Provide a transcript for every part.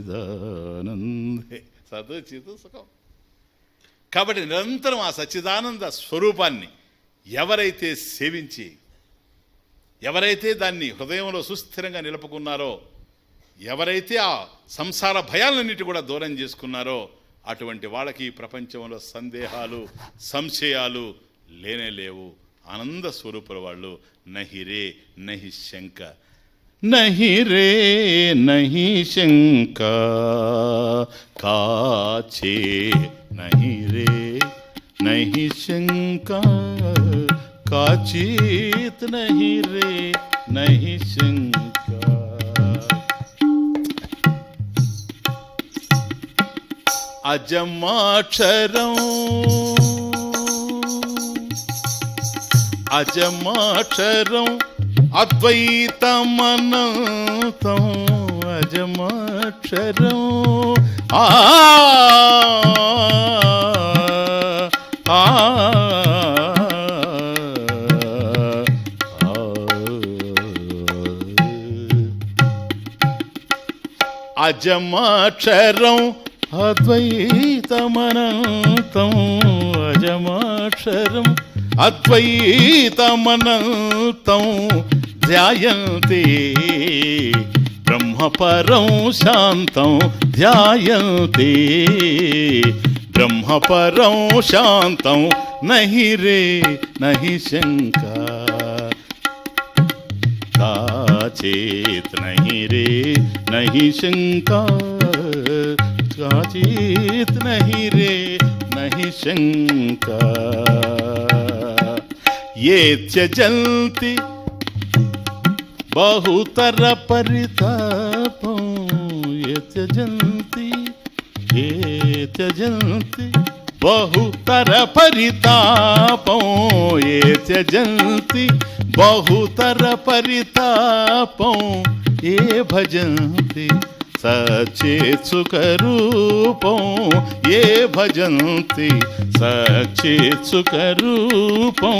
సచ్చిదానందే సత్ చిత్ సుఖం. కాబట్టి నిరంతరం ఆ సచ్చిదానంద స్వరూపాన్ని ఎవరైతే సేవించి, ఎవరైతే దాన్ని హృదయంలో సుస్థిరంగా నిలుపుకున్నారో, ఎవరైతే ఆ సంసార భయాలన్నిటి కూడా దూరం చేసుకున్నారో, అటువంటి వాళ్ళకి ఈ ప్రపంచంలో సందేహాలు సంశయాలు లేనే లేవు. ఆనంద స్వరూపుల వాళ్ళు. నహి రే నహి శంక, నహి రే నహి శంక కాచే, నహి రే నహి శంక కాచిత్, నహి రే నహి శంక. అజమాక్షరం అజమాక్షరం అద్వైతమనంతం, అజమాక్షరం అజమాక్షరం అద్వైతమనంతం, అజమాక్షరం అద్వైతమనంతం ధ్యాయంతే బ్రహ్మపరం శాంతం, ధ్యాయంతే బ్రహ్మపరం శాంతం. నహి రే నహి శంక కాచేత్, నహి రే నహి శంక కాచిత్, నహి రే నహి శంక. ఏ త్యజంతి బహుతర పరితాపం, ఏ త్యజంతి బహుతర పరితాపం, ఏ త్యజంతి బహుతర పరితాపం, ఏ భజంతి సచేత్ సుఖరూపం, ఏ భజంతి సచేత్ సుఖరూపం.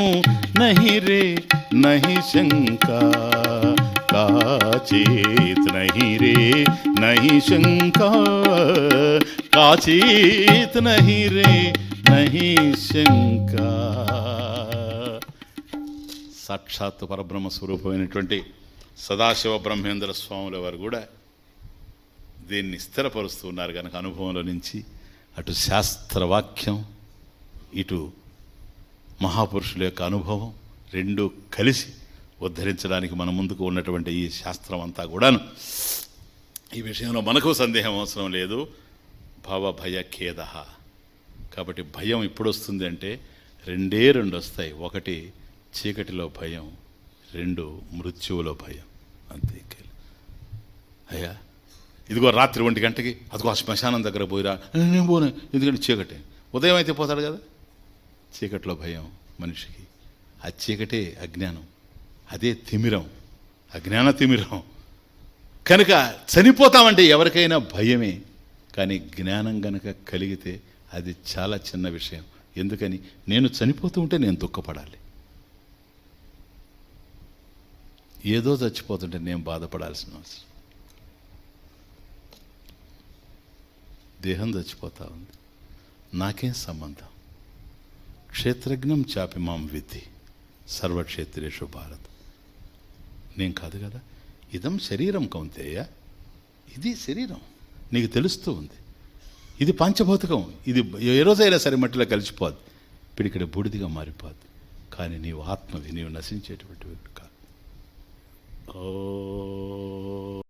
నహి రే నహి శంక కాచిత్, నహి రే నహి శంక కాచిత్, నహి రే నహి శంక. సాక్షాత్ పరబ్రహ్మ స్వరూపమైనటువంటి సదాశివ బ్రహ్మేంద్ర స్వాముల వారు కూడా దీన్ని స్థిరపరుస్తూ ఉన్నారు కనుక అనుభవంలో నుంచి అటు శాస్త్రవాక్యం, ఇటు మహాపురుషుల యొక్క అనుభవం రెండూ కలిసి ఉద్ధరించడానికి మన ముందుకు ఉన్నటువంటి ఈ శాస్త్రం అంతా కూడాను ఈ విషయంలో మనకు సందేహం అవసరం లేదు. భవ భయ ఖేద. కాబట్టి భయం ఇప్పుడు వస్తుంది అంటే రెండు వస్తాయి. ఒకటి చీకటిలో భయం, రెండు మృత్యువులో భయం. అంతే. అయ్యా ఇదిగో రాత్రి 1 గంటకి అదిగో ఆ శ్మశానం దగ్గర పోయిరా, నేను పోను ఎందుకంటే చీకటి. ఉదయం అయితే పోతాడు కదా. చీకటిలో భయం మనిషికి. ఆ చీకటే అజ్ఞానం, అదే తిమిరం, అజ్ఞాన తిమిరం. కనుక చనిపోతామంటే ఎవరికైనా భయమే. కానీ జ్ఞానం గనక కలిగితే అది చాలా చిన్న విషయం. ఎందుకని నేను చనిపోతూ ఉంటే నేను దుఃఖపడాలి, ఏదో చచ్చిపోతుంటే నేను బాధపడాల్సిన అవసరం. దేహం చచ్చిపోతా ఉంది, నాకేం సంబంధం. క్షేత్రజ్ఞం చాపి మాం విద్ధి సర్వక్షేత్రేషు భారత్. నేను కాదు కదా. ఇదం శరీరం కౌంతేయ, ఇది శరీరం, నీకు తెలుస్తూ ఉంది. ఇది పంచభౌతికం, ఇది ఏ రోజైనా సరే మట్టిలో కలిసిపోద్ది, పిడికిడ బూడిదిగా మారిపోద్ది. కానీ నీవు ఆత్మవి, నీవు నశించేటువంటి కాదు. ఓ